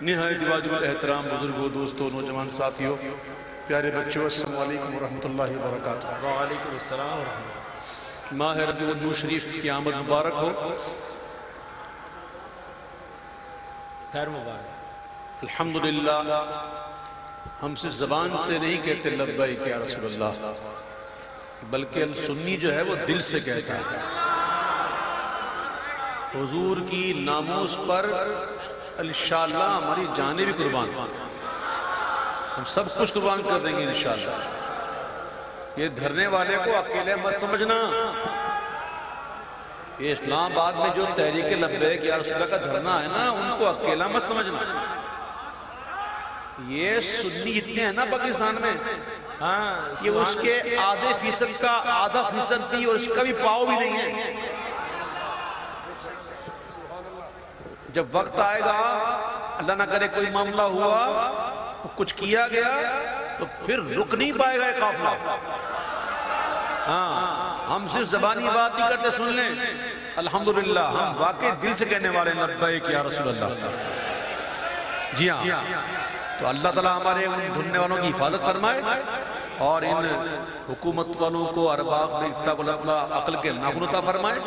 نہایت واجب احترام بزرگوں، دوستوں، نوجوان ساتھیوں، پیارے بچوں، السلام علیکم ورحمۃ اللہ وبرکاتہ۔ وعلیکم السلام ورحمۃ اللہ۔ ماہ ربیع النور شریف کی آمد مبارک ہو۔ خیر مبارک۔ الحمدللہ ہم صرف زبان سے نہیں کہتے لبیک یا رسول اللہ، بلکہ سنی جو ہے وہ دل سے کہتا ہے۔ حضور کی ناموس پر انشاءاللہ ہماری جانیں بھی قربان، ہم سب کچھ قربان کر دیں گے انشاءاللہ۔ یہ دھرنے والے کو اکیلے مت سمجھنا، یہ اسلام آباد میں جو تحریک لبیک یا رسول اللہ کا دھرنا ہے نا، ان کو اکیلا مت سمجھنا۔ یہ سنی جتنے ہیں نا پاکستان میں، یہ اس کے آدھے فیصد کا آدھا فیصد سی، اور اس کا بھی پاؤ بھی نہیں ہے۔ جب وقت آئے گا، اللہ نہ کرے کوئی معاملہ ہوا، کچھ کیا گیا، تو پھر رک نہیں پائے گا یہ قافلہ۔ ہم صرف زبانی بات نہیں کرتے، سن لیں الحمدللہ ہم واقعی دل سے کہنے والے ہیں لبیک یا رسول اللہ۔ جی ہاں، تو اللہ تعالیٰ ہمارے ان دھننے والوں کی حفاظت فرمائے، اور ان حکومت والوں کو، ارباب میں عقل کے ناخن عطا فرمائے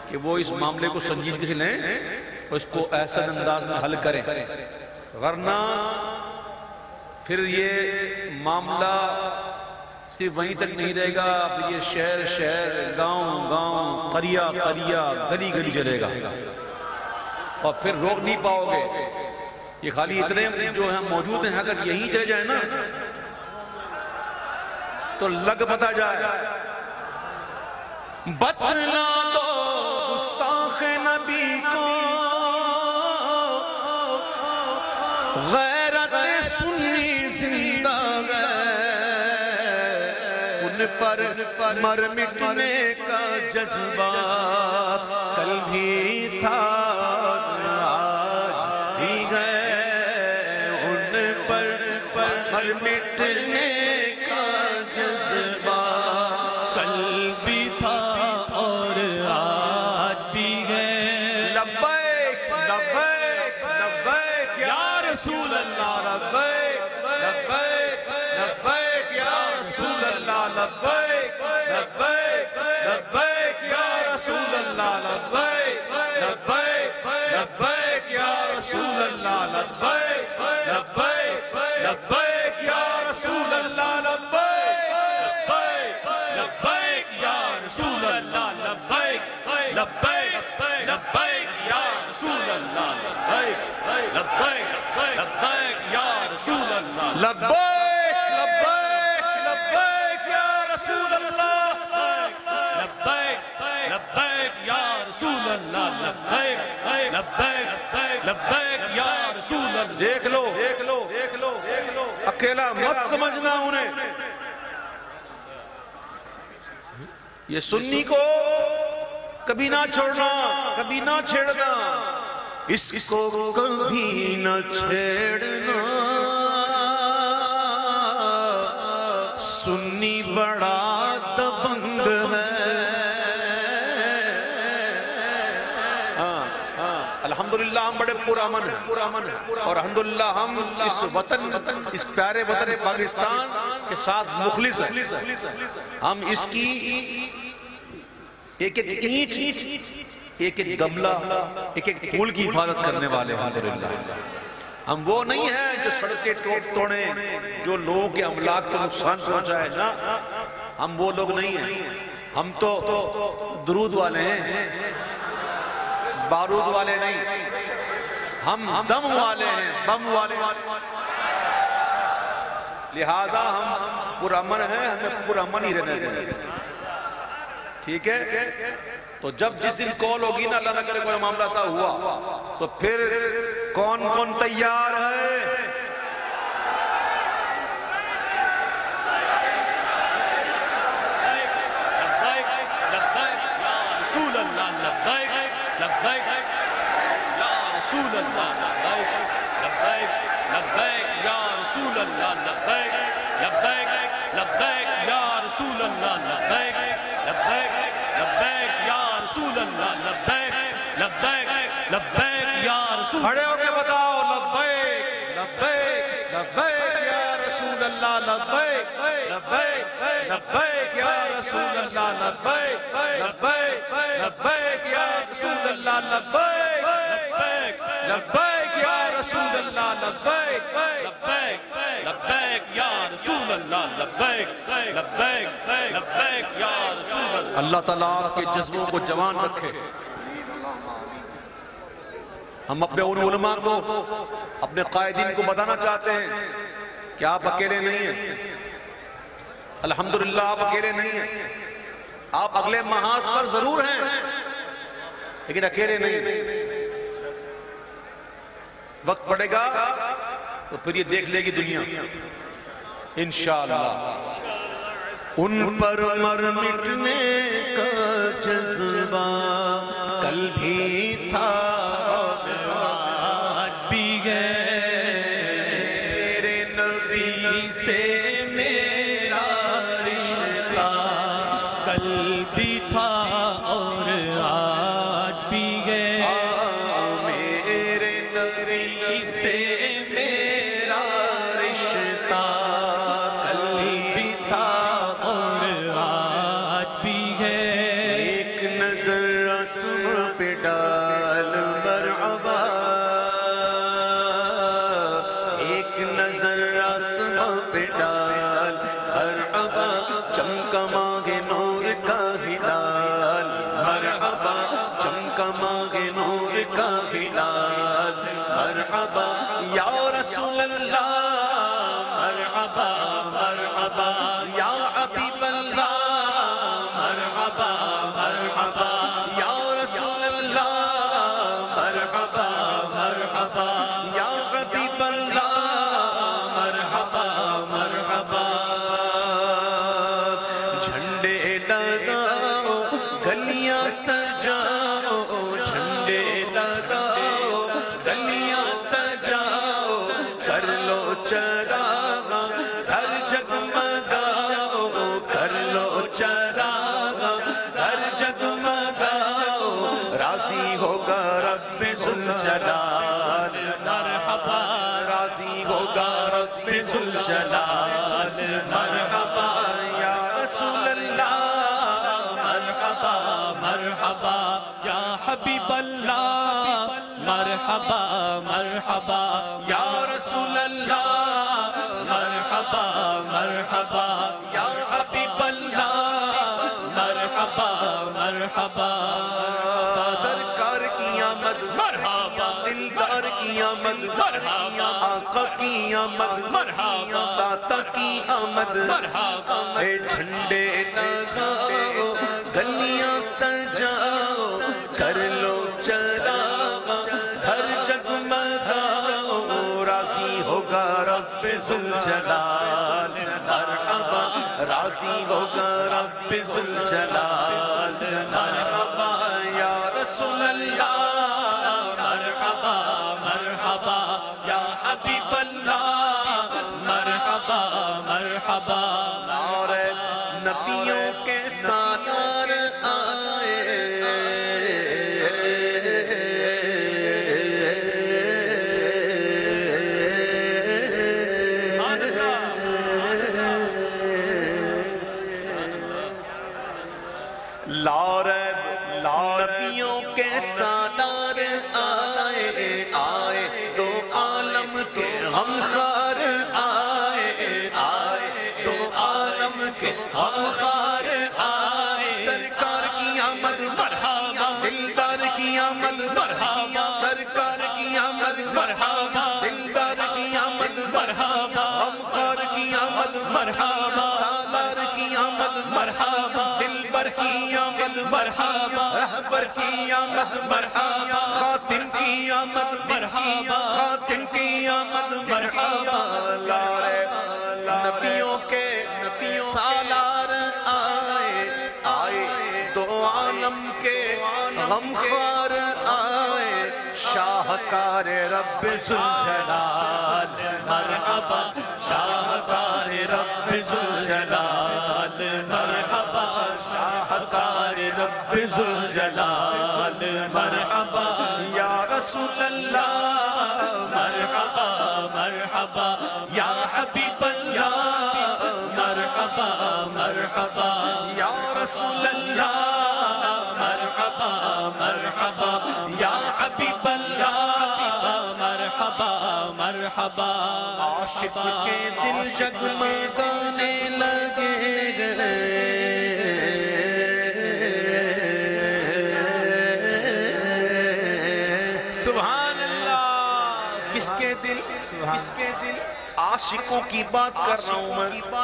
کہ وہ اس معاملے کو سنجیدگی سے لیں، اس کو احسن انداز میں حل کریں، ورنہ پھر یہ معاملہ صرف وہیں تک نہیں رہے گا، پھر یہ شہر شہر، گاؤں گاؤں، قریہ قریہ، گلی گلی چلے گا، اور پھر روک نہیں پاؤ گے۔ یہ خالی اتنے جو ہم موجود ہیں، اگر یہیں چلے جائیں نا تو لگ پتا جائے۔ بتلا دو گستاخ نبی کو غیرت سنی زندہ ہے، ان پر مر مٹنے کا جذبہ کل بھی تھا آج بھی ہے، ان پر مر مٹنے کا جذبہ کل بھی تھا اور آج بھی ہے۔ لبیک لبیک لبیک یا رسول اللہ، لبیک لبیک لبیک یا رسول اللہ، لبیک لبیک لبیک یا رسول اللہ، لبیک لبیک لبیک یا رسول اللہ، لبیک لبیک لبیک یا رسول اللہ، لبیک لبیک یا رسول اللہ، لبیک لبیک لبیک یا رسول اللہ، لبیک لبیک لبیک یا رسول اللہ، لبیک لبیک لبیک یا رسول اللہ، لبیک لبیک یا رسول اللہ، لبیک لبیک لبیک یا رسول اللہ۔ دیکھ لو دیکھ لو دیکھ لو دیکھ لو، اکیلا مت سمجھنا انہیں۔ یہ سنی کو کبھی نہ چھوڑنا، کبھی نہ چھیڑنا، اس کو کبھی نہ چھیڑنا۔ سنی بڑا دبنگ ہے۔ الحمدللہ ہم بڑے پرامن ہیں، اور الحمدللہ ہم اس وطن، اس پیارے وطن پاکستان کے ساتھ مخلص ہیں۔ ہم اس کی ایک ایک اینٹ، ایک ایک گملہ، ایک ایک پھول کی حفاظت کرنے والے ہیں الحمدللہ۔ ہم وہ نہیں ہیں جو سڑکیں توڑیں، جو لوگوں کے املاک کو نقصان پہنچائے، نا، ہم وہ لوگ نہیں ہیں۔ ہم تو درود والے ہیں، بارود والے نہیں، ہم دم والے ہیں، بم والے۔ لہذا ہم پرامن ہیں، ہمیں پرامن ہی رہنے دیں، ٹھیک ہے؟ تو جب جس دن کال ہوگی نا، اللہ نہ کرے کوئی معاملہ سا ہوا، تو پھر کون کون تیار ہے؟ لبیک یا رسول اللہ، لبیک لبیک یا رسول اللہ، لبیک لبیک لبیک یا رسول اللہ، لبیک لبیک لبیک یا رسول اللہ، لبیک لبیک لبیک یا رسول اللہ۔ کھڑے ہو کے بتاؤ لبیک رسول اللہ لبیک لبیک لبیک یا رسول اللہ لبیک لبیک لبیک یا رسول اللہ لبیک لبیک یا رسول اللہ لبیک لبیک لبیک یا رسول اللہ لبیک لبیک لبیک یا رسول اللہ. اللہ تعالیٰ آپ کے جذبوں کو جوان رکھے. ہم اپنے ان علماء کو اپنے قائدین کو بتانا چاہتے ہیں کہ آپ اکیلے نہیں ہیں. الحمدللہ آپ اکیلے نہیں ہیں. آپ اگلے محاذ پر ضرور ہیں لیکن اکیلے نہیں ہیں. وقت پڑے گا تو پھر یہ دیکھ لے گی دنیا انشاءاللہ. ان پر مر مٹنے کا جذبہ کل بھی تھا آج بھی ہے. میرے نبی سے میرا رشتہ کل بھی تھا اور آج بھی ہے. میرے نبی سے میرا رشتہ کل بھی تھا اور آج بھی ہے. ایک نظر آسماں پہ ڈال مرحبا. ایک نظر آسماں پہ ڈال مرحبا. چمکا مانگے نور کا ہلال مرحبا. چمکا مانگے نور کا ہلال مرحبا. یا رسول اللہ مرحبا مرحبا. یا حبیب اللہ مرحبا مرحبا. یا رسول اللہ مرحبا مرحبا. یا حبیب اللہ مرحبا مرحبا. جھنڈے لگاؤ گلیاں سجاؤ. جھنڈے لگاؤ گلیاں سجاؤ. کر لو چراغ گھر جگمگاؤ. کر لو چراغ گھر جگمگاؤ. راضی ہوگا رب ذوالجلال مرحبا. راضی ہوگا رب ذوالجلال مرحبا. یا رسول اللہ مرحبا مرحبا یا حبیب اللہ مرحبا مرحبا یا رسول اللہ مرحبا مرحبا یا حبیب اللہ مرحبا مرحبا. سرکار کی آمد مرحبا. دلدار کی آمد مرحبا. آقا کی آمد مرحبا. داتا کی آمد مرحبا. اے جھنڈے لگاؤ گلیاں سجاؤ. کر لو چراغ ہر جگمگاؤ. راضی ہوگا رب ذوالجلال مرحبا. راضی ہوگا رب ذوالجلال مرحبا. یا رسول اللہ مرحبا مرحبا یا حبیب اللہ مرحبا مرحبا. نعرہ نبیوں کے سالار آئے. نبیوں کے سالار آئے. آئے دو عالم کے غمخوار آئے. آئے دو عالم کے غمخوار آئے. سرکار کی آمد مرحبا. دلدار کی آمد مرحبا. سرکار کی آمد مرحبا. دلدار کی آمد مرحبا. غمخوار کی آمد مرحبا. سالار کی آمد مرحبا. دلبر کی آمد مرحبا. رہبر کی آمد مرحبا. خاتم کی آمد مرحبا. خاتم کی آمد مرحبا. نبیوں کے سالار آئے. آئے دو عالم کے غمخوار آئے. شاہکار رب ذوالجلال مرحبا. شاہکار رب ذوالجلال مرحبا. شاہکار رب ذوالجلال مرحبا. یا رسول اللہ مرحبا مرحبا یا حبیب اللہ مرحبا مرحبا یا رسول اللہ مرحبا مرحبا یا حبیب اللہ مرحبا مرحبا عاشق کے دل جگمگانے لگے سبحان اللہ کس کے دل عاشقوں کی بات کر رہا ہوں میں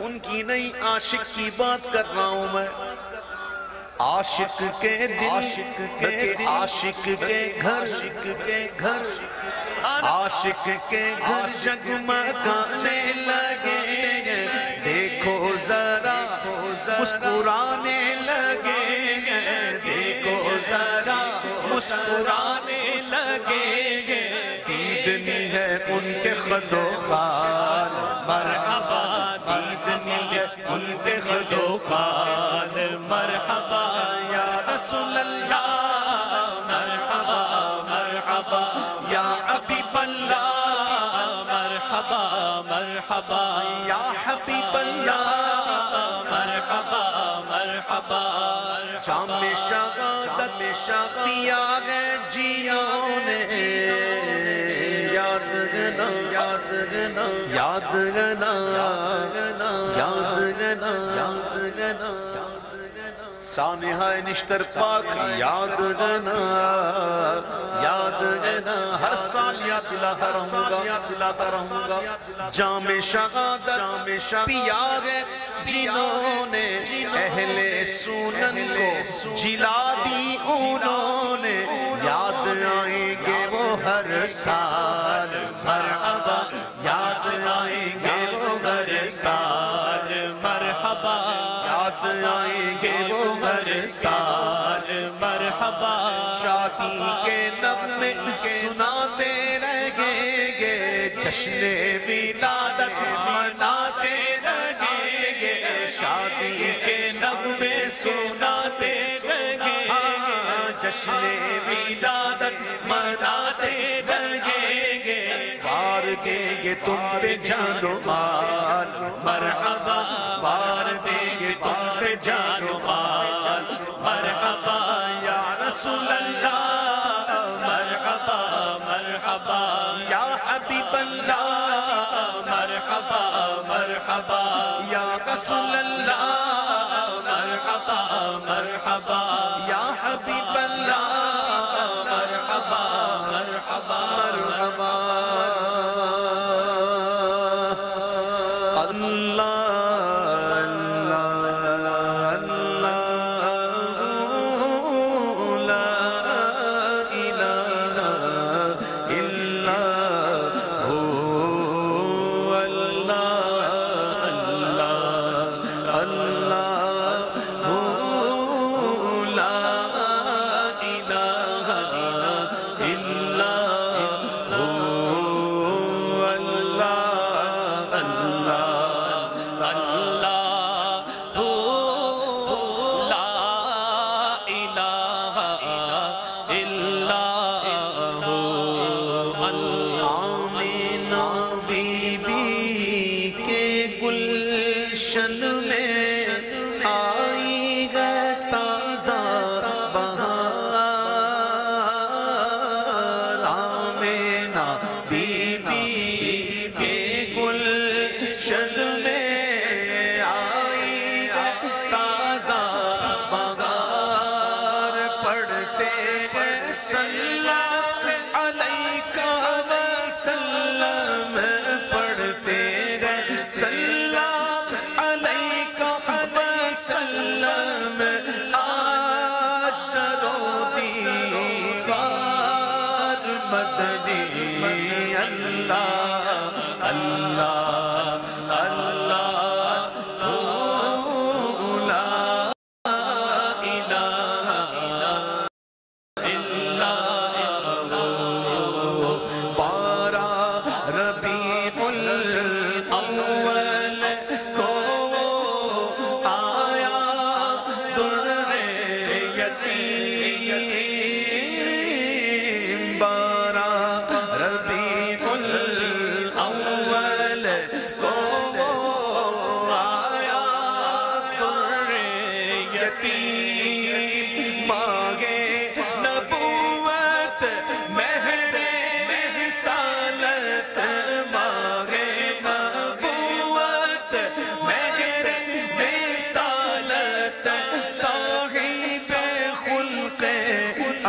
ان کی نہیں عاشق کی بات کر رہا ہوں میں عاشق کے دل عاشق کے گھر عاشق کے گھر جگمگانے لگے دیکھو ذرا مسکرانے لگے دیکھو ذرا مسکرانے لگے دیدنی ہے ان کے خد و خال مرحبا دیدنی ہے ان کے خد و خال مرحبا یا رسول اللہ مرحبا مرحبا یا حبیب اللہ مرحبا مرحبا یا حبیب اللہ مرحبا مرحبا جام شہادت پیا گئے جیوں نے یاد گنا یاد گنا یاد گنا یاد گنا یاد گنا سانحہ نشتر پاک یاد گنا یاد گنا ہر سال یاد دلاتا رہوں گا جام شہادت پیا گئے جنہوں نے اہل سنن کو جلا دی انہوں نے یاد آئیں گے وہ ہر سال مرحبا یاد آئیں گے وہ ہر سال مرحبا یاد آئیں گے وہ ہر سال مرحبا شادی کے نغمے سناتے رہیں گے جشن ولادت مناتے رہیں گے شادی کے نغمے سناتے رہیں گے جشن ولادت مناتے رہیں گے بار دیں گے تم پہ جان و مال مرحبا بار دیں گے تم پہ جان و مال مرحبا یا رسول اللہ مرحبا مرحبا یا حبیب اللہ مرحبا مرحبا یا رسول اللہ مرحبا مرحبا یا حبیب اللہ مرحبا مرحبا مرحبا اللہ لا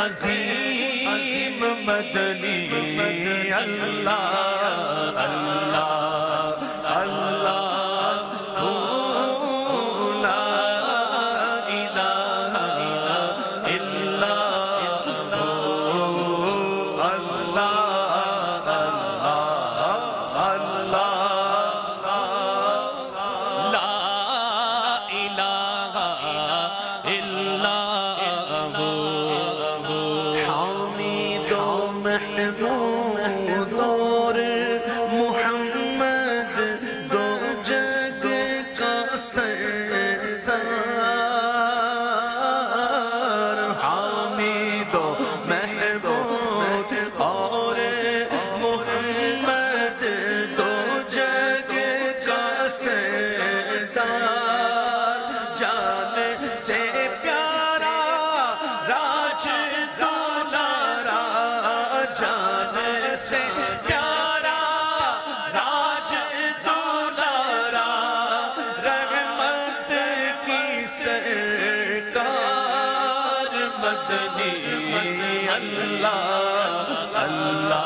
عظیم مدنی اللہ اللہ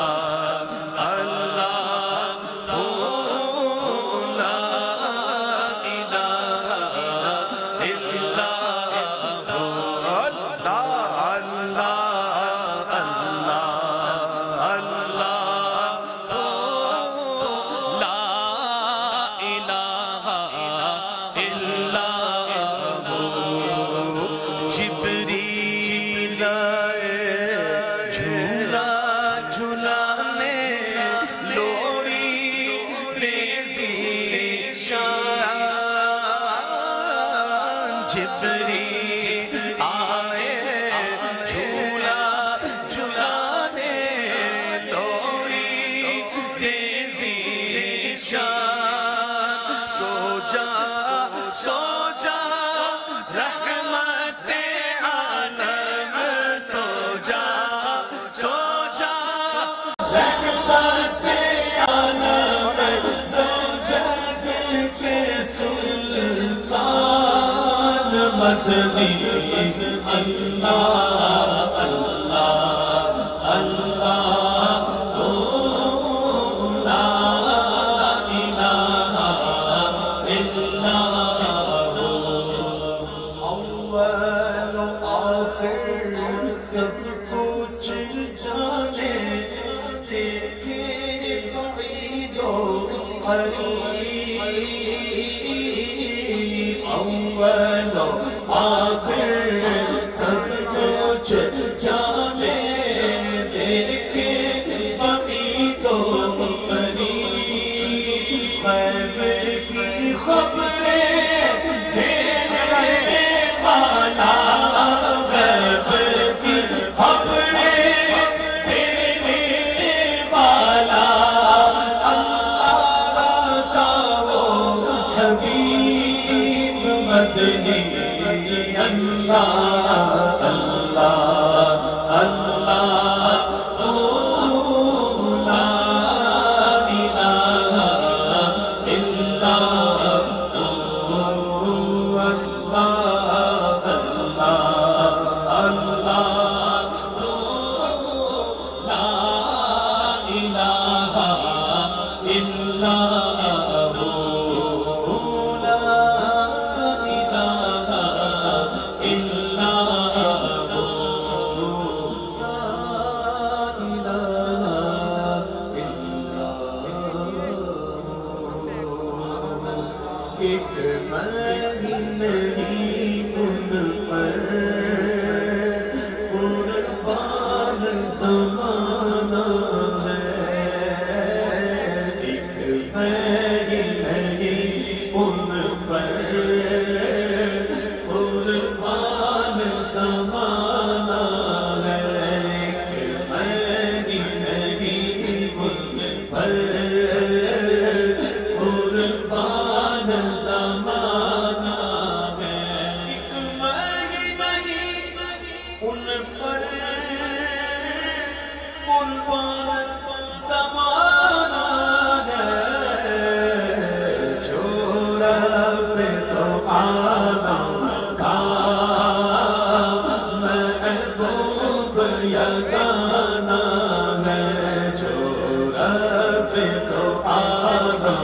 پہ تو آنا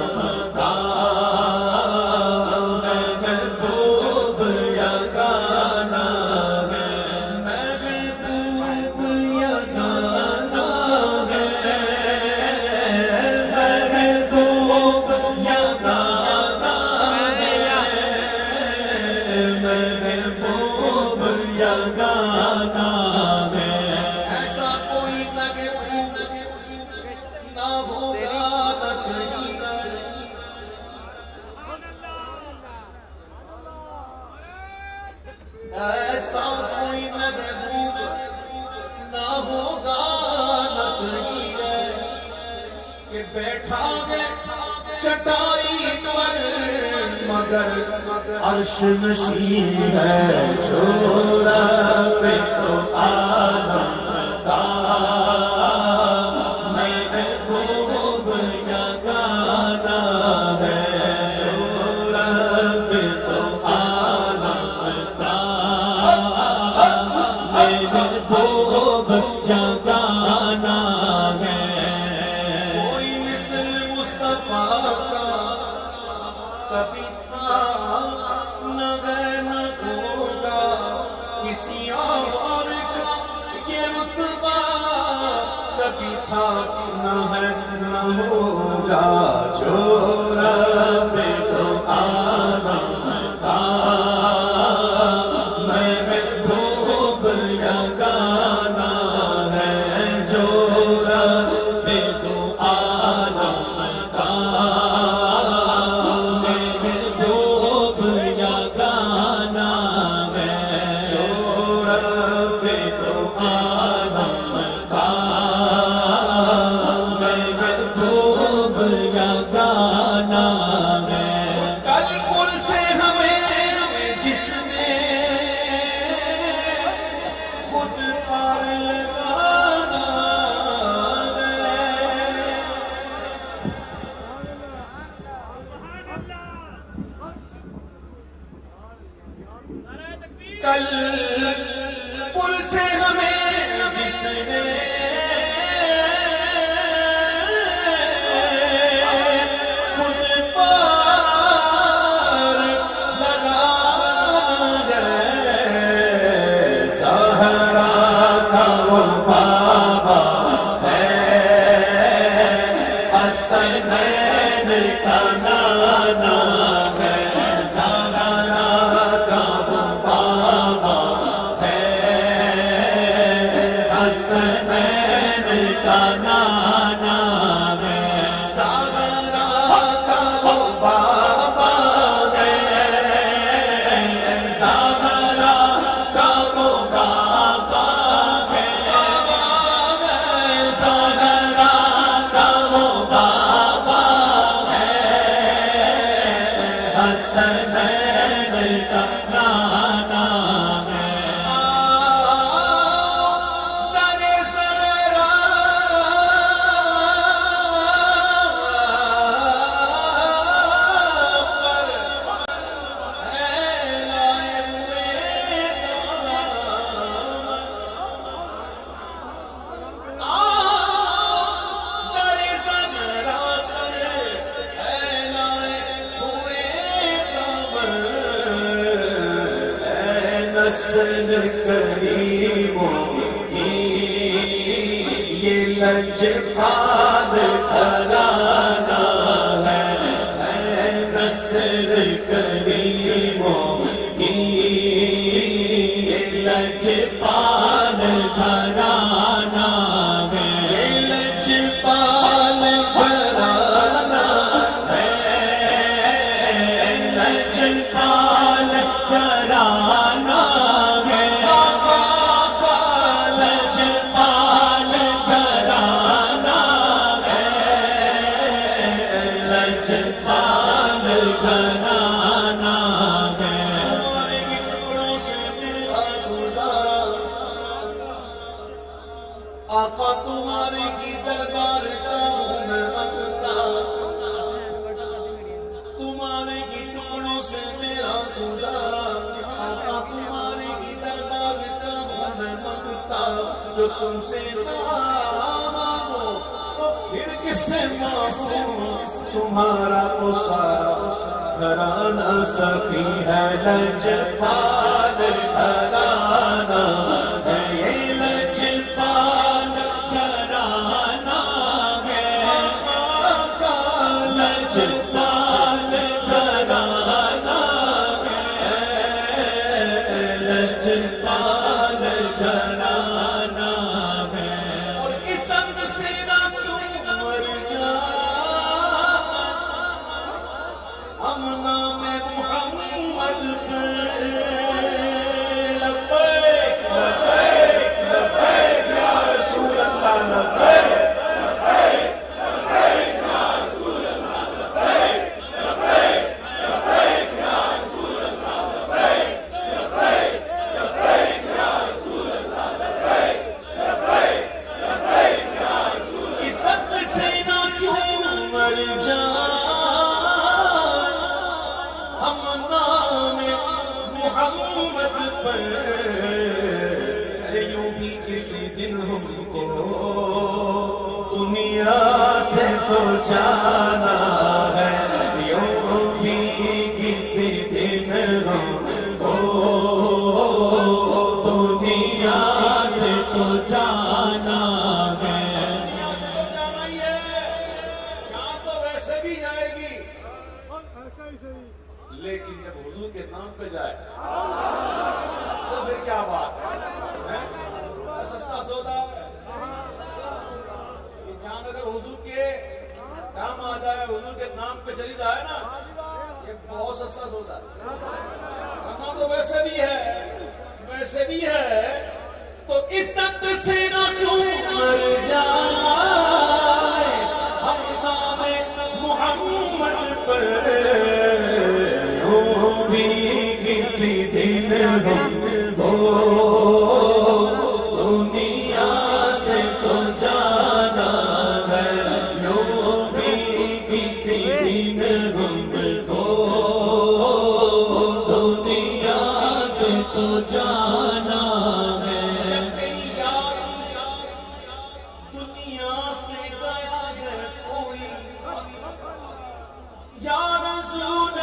تھا محبوب یگانہ ہے محبوب یگانہ ہے محبوب یگانہ ہے محبوب یگانہ ہے ایسا کوئی محبوب نہ ہوگا نہ کہیں ایسا کوئی محبوب نہ ہوگا نہ کہیں کہ بیٹھا ہے چٹائی پر مگر عرش نشین ہے جو رب تو عالم کا محبوب یگانہ ہے جو رب تو عالم کا محبوب یگانہ ہے کوئی مثل مصطفیٰ کا کبھی تھا نہ نہ ہوگا کسی اور کا یہ رتبہ کبھی تھا نہ ہے نہ ہوگا جو رب تو عالم کا محبوب یگانہ ہے جو رب تو عالم کا محبوب یگانہ ہے جو رب تو عالم کا محبوب یگانہ ہے کل پل سے ہمیں جس نے خود پار لگانا ہے کل پل سے ہمیں جس نے خود پار لگانا ہے سہارا کا وہ بابا ہے حسنین کا نانا ہے سہارا کا وہ بابا ہے حسنین کا نانا ہے سہارا کا وہ بابا ہے سہارا کا وہ بابا ہے سہارا کا وہ بابا ہے حسنین کا نانا ہے در زہرا پر ہے لائے ہوئے در زہرا پر ہے لائے ہوئے نسل کریموں کی یہ لجپال گھرانہ ہے نسل کریموں کی یہ لجپال گھرانہ ہے یہ لجپال گھرانہ ہے لجپال گھرانہ ہے لجپال گھرانہ ہے لجپال گھرانہ ہے تمہارے ٹکڑوں سے میرا گزارا آقا تمہارے کی دربار کا ہوں میں منگتا تمہارے کی ٹکڑوں سے میرا گزارا آقا تمہارے کی دربار کا ہوں میں منگتا جو تم سے نہ مانگو تو پھر اس معصوم تمہارا تو سارا گھرانہ سخی ہے لجپال گھرانہ ہے یہ لجپال گھرانہ ہے آقا لجپال گھرانہ ہے لجپال گھرانہ ہے اور اس عزت سے نہ تم مر جا ہم نام محمد پر لبیک لبیک لبیک یا رسول اللہ لبیک اس عزت سے نہ کیوں مر جا ہم نام محمد پر ارے یوں بھی کسی دن ہم کو دنیا سے تو جانا ہے یوں بھی کسی دن ہم کو دنیا سے تو جانا ہے جان تو ویسے بھی جائے گی لیکن جب حضور کے نام پہ جائے تو پھر کیا بات ہے سستا سودا ہے یہ جان اگر حضور کے کام آ جائے حضور کے نام پہ چلی جائے نا یہ بہت سستا سودا ہے کرنا تو ویسے بھی ہے تو عزت سے نہ کیوں مر جائے ہم نام محمد پر بھی کسی دن ہم کو دنیا سے تو جانا ہے یوں بھی کسی دن ہم کو دنیا سے تو جانا ہے دنیا سے گیا ہے کوئی یا رسول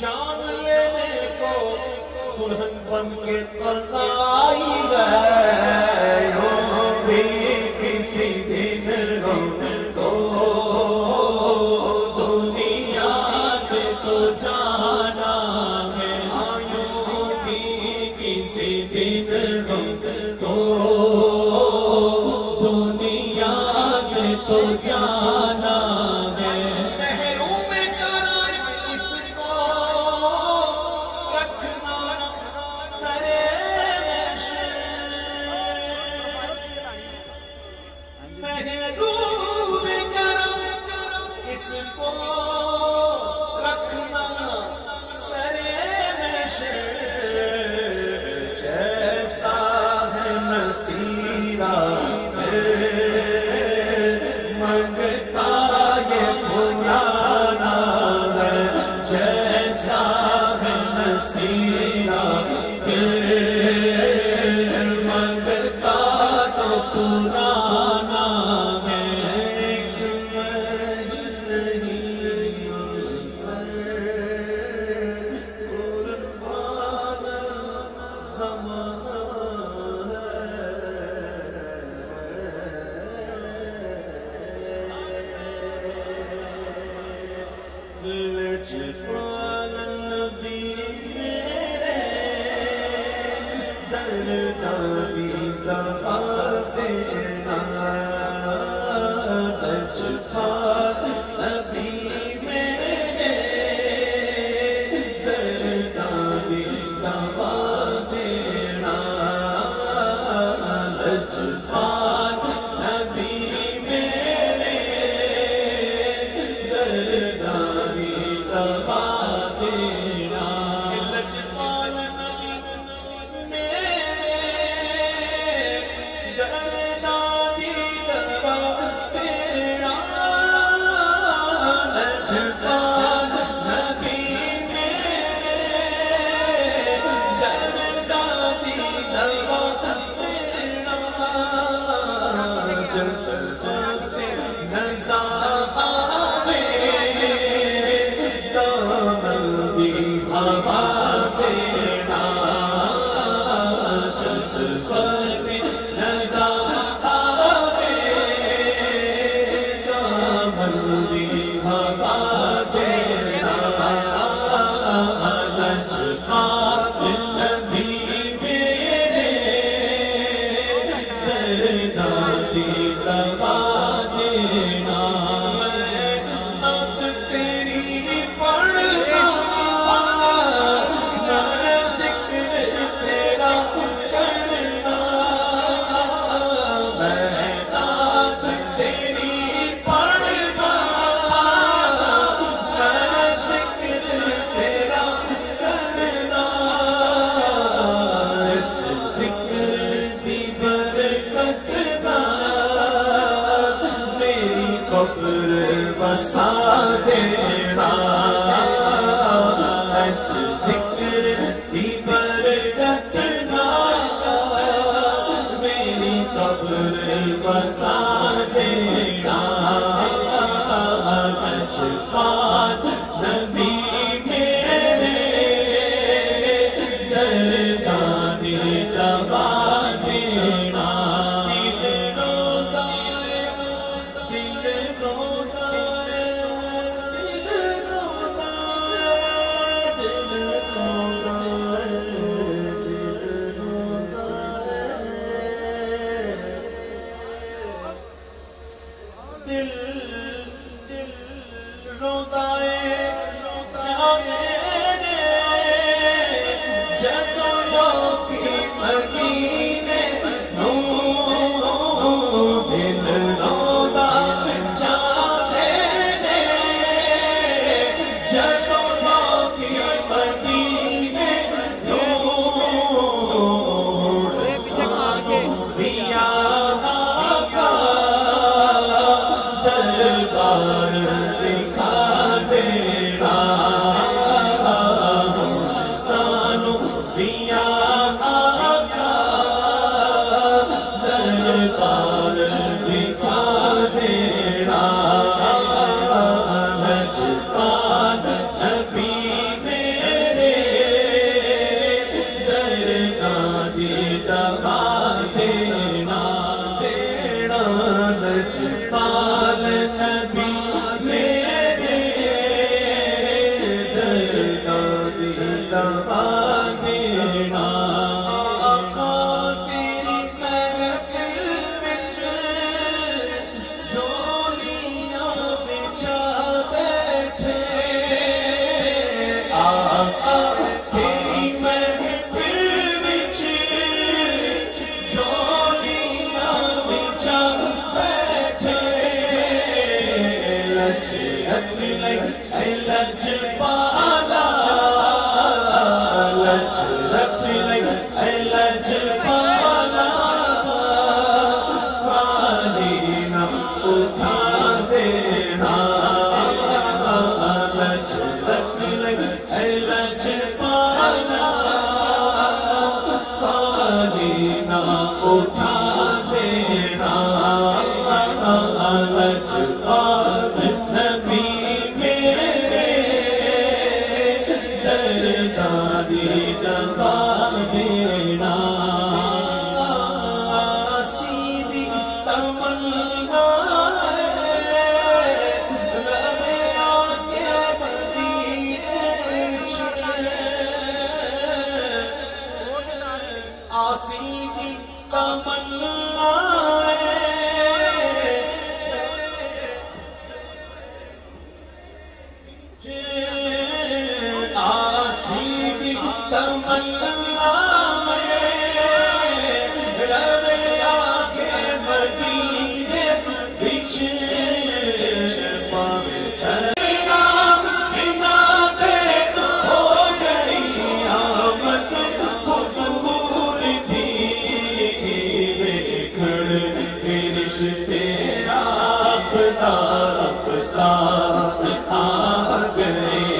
جان لینے کو دلہن بن کے قضائی ہے یوں بھی کسی دن ہم کو دنیا سے تو جانا ہے یوں بھی کسی دن ہم کو دنیا سے تو جانا ہے پال نبی میرے درگاہ دی دوا دینا دینا لجپال نبی میرے درگاہ دی دوا دینا آقا تیری محفل وچ جولیاں بچھا بیٹھے آقا تیری محفل وچ جولیاں بچھا بیٹھے لچ رکھ لئی اے لجپالا لچ رکھ لئی اے لجپالا خالی نہ اٹھا دینا لچ رکھ لئی اے لجپالا خالی نہ اٹھا دینا لجپال نبی میرے درگاہ دی دوا دینا سیدھی تمنا ہے لبے آکے مدینے سیدھی تمنا ہے سیدھی تمنا ہے لبے آکے مدینے بچ پاوے بنا دیکھ ہو گئی آمد حضور دی ویکھن کے رشتے آپ دا افسار آ گئے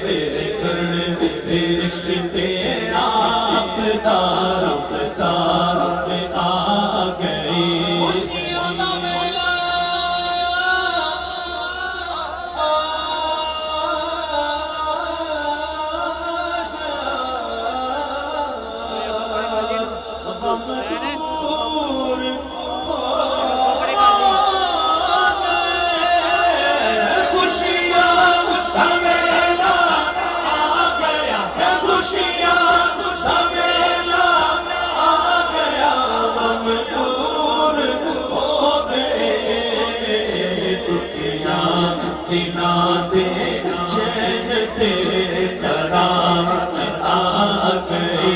ویکھن کے رشتے آپ دا افسار آ گئے خوشیاں دا میلہ غم دور خوشیاں سمیلا آ گیا خوشیاں سمیلا آ گیا غم دور ہو گئے دکھیاں دناں دے چین تے قرار آ گئے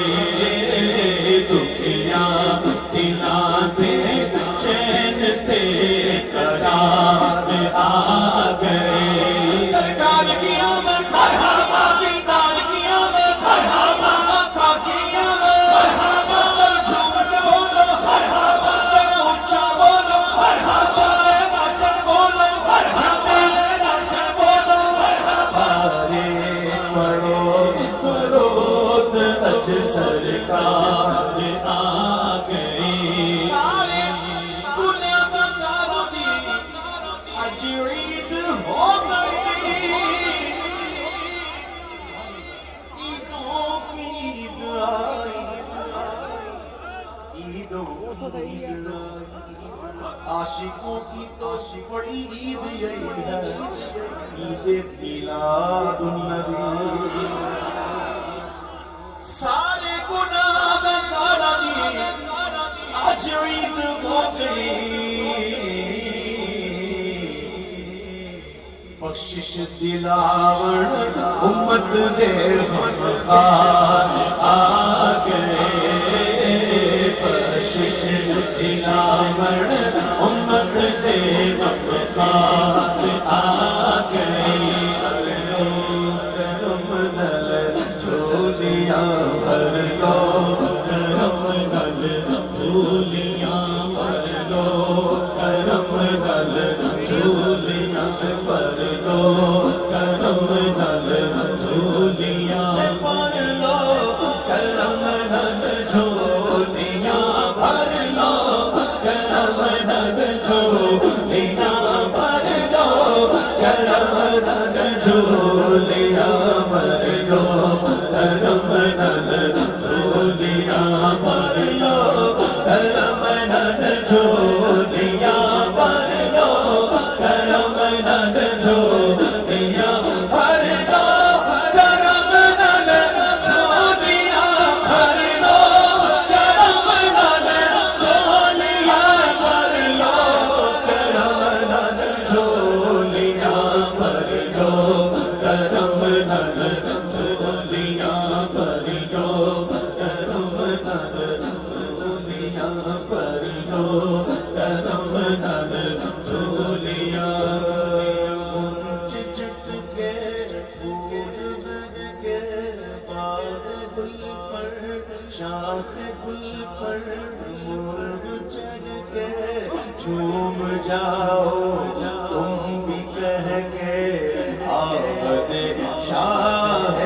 دکھیاں دناں دے چین تے قرار آ گئے سرکار کی آمد مرحبا دلدار کی آمد مرحبا آقا کی آمد مرحبا سر جھوم کے بولو مرحبا سر اونچا بولو مرحبا چلے ناچن بولو مرحبا ناچن بولو سارے پڑھو درود اج سرکار آ گئی سارے دنیا داروں دی اج عید ہو گئی عیدوں کی عید آئی عیدوں کی عید آئی عاشقوں کی تو بڑی عید یہی ہے عید میلاد النبی سارے گناہ گاراں دی اج عید ہو گئی بخشش دلاوڑ امت دے غم خار آ گئے بخشش دلاوڑ امت دے غم خار آ گئے کرم نل جھولیاں بھر لو کرم نل جھولیاں بھر لو کرم نل جھولیاں بھر لو کرم نل جھولیاں بھر لو کرم نل جھولیاں بھر لو نل جھولیاں بھر لو کرم نل جھولیاں بھر لو کرم نل جھولیاں بھر لو کرم نل جھولیاں بھر لو کرم نل جھولیاں بھر لو کرم نل جھولیاں بھر لو کرم نل جھولیاں بھر لو کرم نل جھولیاں بھر لو کرم نل جھولیاں بھر لو کرم نل جھولیاں چچک کے پھول بن کے باغ گل پر شاخ گل پر مرغ چگ کے جھوم جاؤ تم بھی کہہ کے آمد شاہ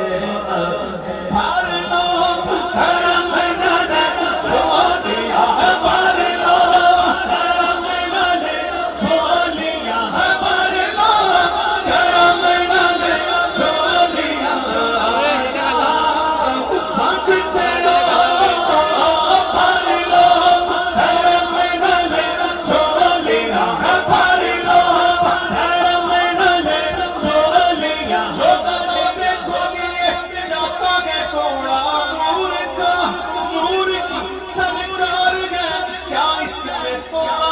بھر لو کرم نل جھولیاں بھر لو کرم نل جھولیاں بھر لو کرم نل جھولیاں مانگتے ہو بھر لو کرم نل جھولیاں بھر لو کرم نل جھولیاں نور کی سرکار ہے کیا اس میں تھوڑا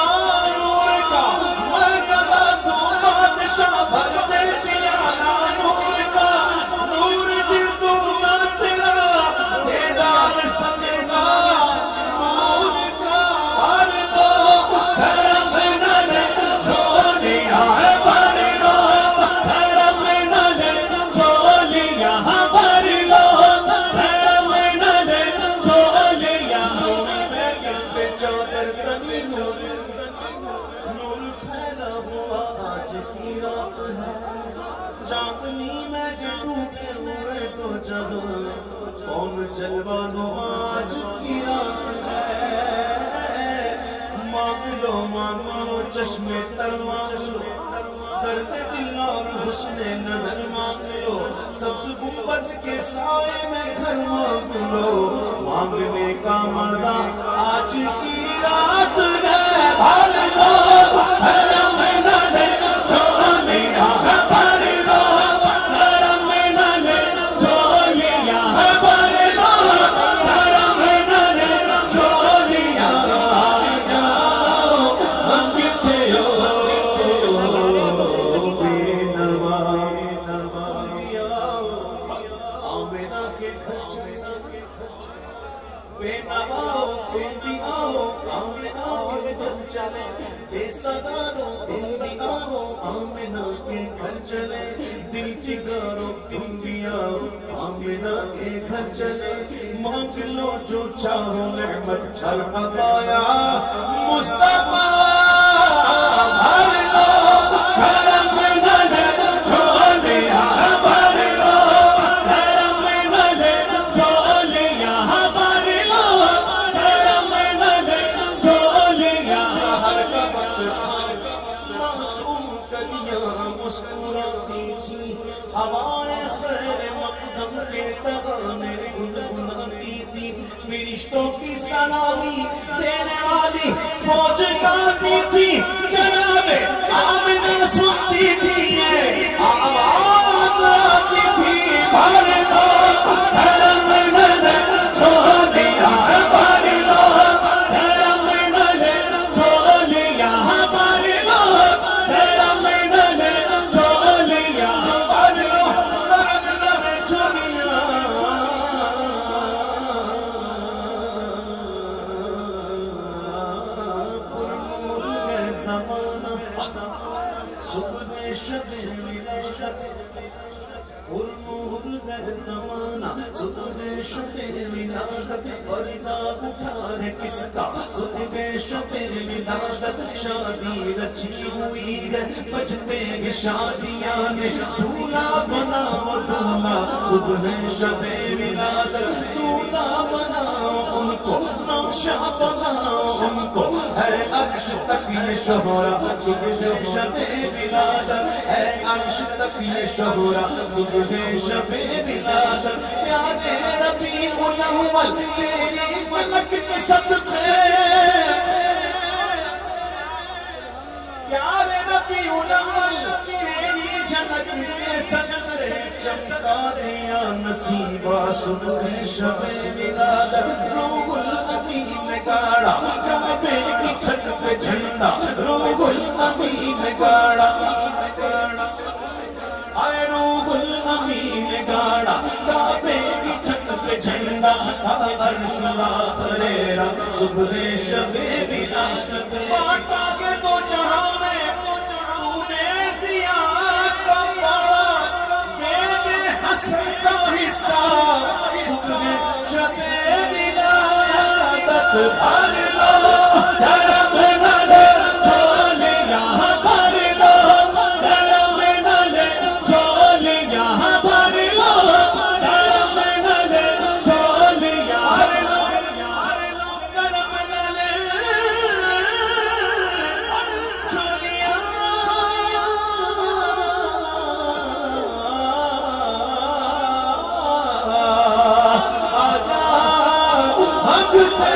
نور کا مرتبہ تو بادشاہ بھر دے جیانا نور کا نور دل تو نہ تیرا دیدار سکتا نور کا بھر لو کرم نل جھولیاں بھر لو کرم نل جھولیاں بھر لو کرم نل جھولیاں پہ چادر تنی نور پھیلا ہوا آج کی رات ہے چاندنی میں جب ڈوبے ہوئے تو جہاں کون جلوہ نما آج کی رات ہے مانگ لو چشم تر مانگ لو درد دل اور حسن نظر مانگ لو سبز گنبد کے سائے میں گھر مانگ لو مانگنے کا مزہ آج کی رات ہے بھر لو کرم نل جھولیاں بھر لو کرم نل جھولیاں بھر لو کرم نل جھولیاں جاؤ مانگتے ہو بے نوا آمینہ کے خرچ بے نوا تم بھی آؤ آمینہ کے گھر چلے بے صدارو تم بھی آؤ آمینہ کے گھر چلے دل فگارو تم بھی آؤ آمینہ کے گھر چلے مانگ لو جو چاہو نعمت چھر عطایا مصطفیٰ بھر لو کرم نل جھولیاں بھر لو کرم نل جھولیاں بھر لو کرم نل جھولیاں سحر کا وقت معصوم کلیاں مسکراتی تھی ہوائیں خیر مقدم کے تغانے گنگناتی تھی فرشتوں کی سلامی دینے والی فوج گاتی تھی جناب آمنہ سنتی تھی یہ آواز آتی تھی بھر لو کرم نل جھولیاں بھر لو کرم نل جھولیاں بھر لو کرم نل جھولیاں بھر لو کرم نل جھولیاں پرنور ہے زمانہ صبح شب ولادت پرنور ہے زمانہ صبح شب ولادت اور داغ اٹھا ہے کس کا صبح شب ولادت شادی رچی ہوئی ہے بجتے ہیں شادیاں میں دولہا بناؤ دولہا صبح شب ولادت دولہا بناؤ ان کو نقشہ بناؤ ان کو ہے عرش تک یہ شہرا صبح شب ولادت ہے عرش تک یہ شہرا صبح شب ولادت پیارے ربیع الاول تیری ملک کے صدقے پیارے ربیع الاول تیری جنت کے صدقے چمکا دیا نصیبہ صبح شب ولادت روح الامین نے گاڑا کعبے کی چھت پہ جھنڈا روح الامین نے گاڑا آئے روح الامین نے گاڑا کعبے کی چھت پہ جھنڈا عرش لاغریرا صبح شب ولادت بانٹا کے تو جہاں میں تو نے زیاد کا پاڑا میرے حسن کا حصہ صبح شب ولادت بھر لو درم نہ لے جھولی یہاں بھر لو درم نہ لے جھولی یہاں بھر لو درم نہ لے جھولی یہاں بھر لو درم نہ لے جھولیاں آجا حق پہ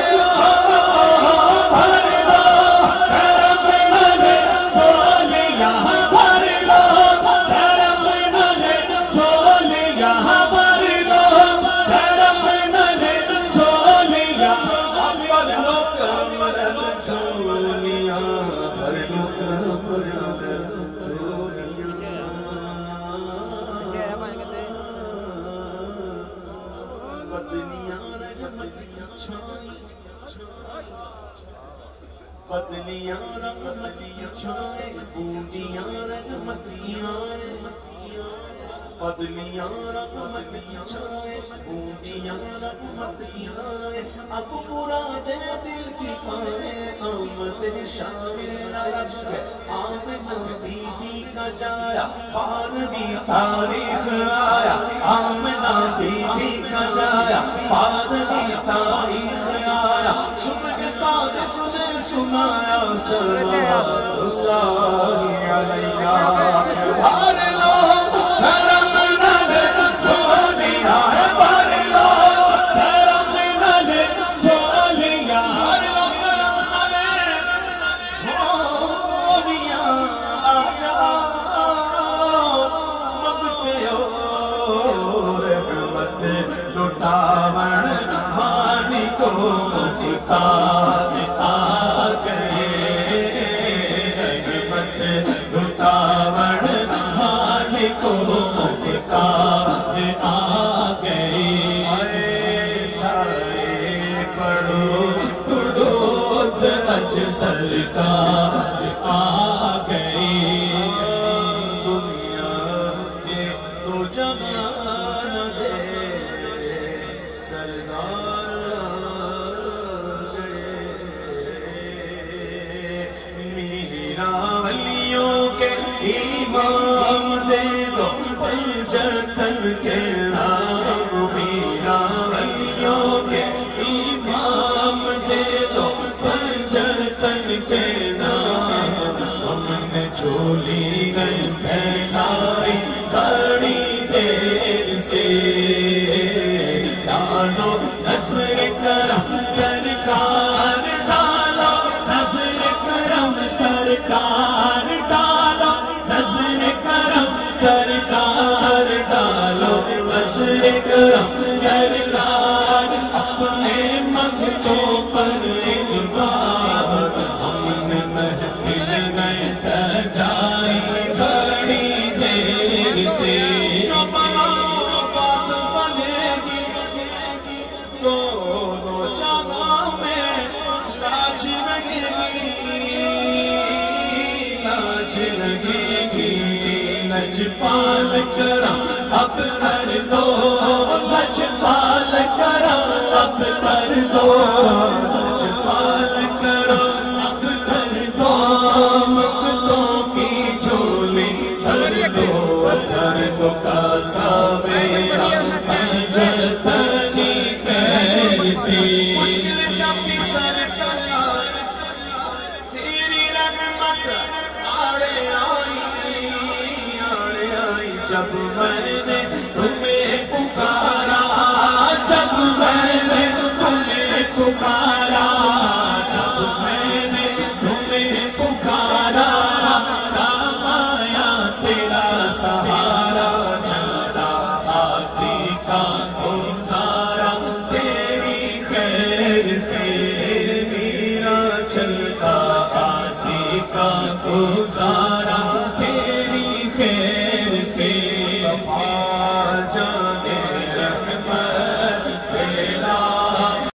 پتلیاں رحمتیاں چھائے بوندیاں رحمتیاں پتلیاں رحمتیاں چھائے بوندیاں رحمتیاں اب مراد دل کی پائے آمد شامل آمنہ بی بی کا جایا پاروی تاریخ آیا آمنہ بی بی کا جایا پاروی تاریخ آیا صبح صادق نے سنایا صلوات ساری علیہ بھر لو درم نہ لے جھولیاں بھر لو درم نہ لے جھولیاں بھر لو درم نہ لے جھولیاں آجا مغتے ہو رحمت لٹاون مانی کو مکار آ گئے رحمت لٹاون مانی کو مکار آ گئے سارے پڑھو درود اج سرکار آ گئے دنیا کے تو جہان دے سردار میرا ولیوں کے امام دے دو پنجتن کے نام میرا ولیوں کے امام دے دو پنجتن کے نام ہم نے جھولی گئی پھیلائی بڑی دیر سے ڈالو نظر کرم سرکار ڈالو نظر کرم سرکار ڈالو نظر کرم سرکار ڈالو نظر کرم سرکار اپنے منگتوں پر ایک بار ہم نے محفل میں سجائی بڑی دیر سے جو بات بنے گی دونوں جگہوں میں لاج لگے گی لاج لگے گی لجپال کرم اب کر دو لجپال کرم اب کر دو لجپال کرم اب کر دو مقتوں کی جھولی بھر دو کا ساویرا پنجتنی کیسی چلتا آصف کا گزارا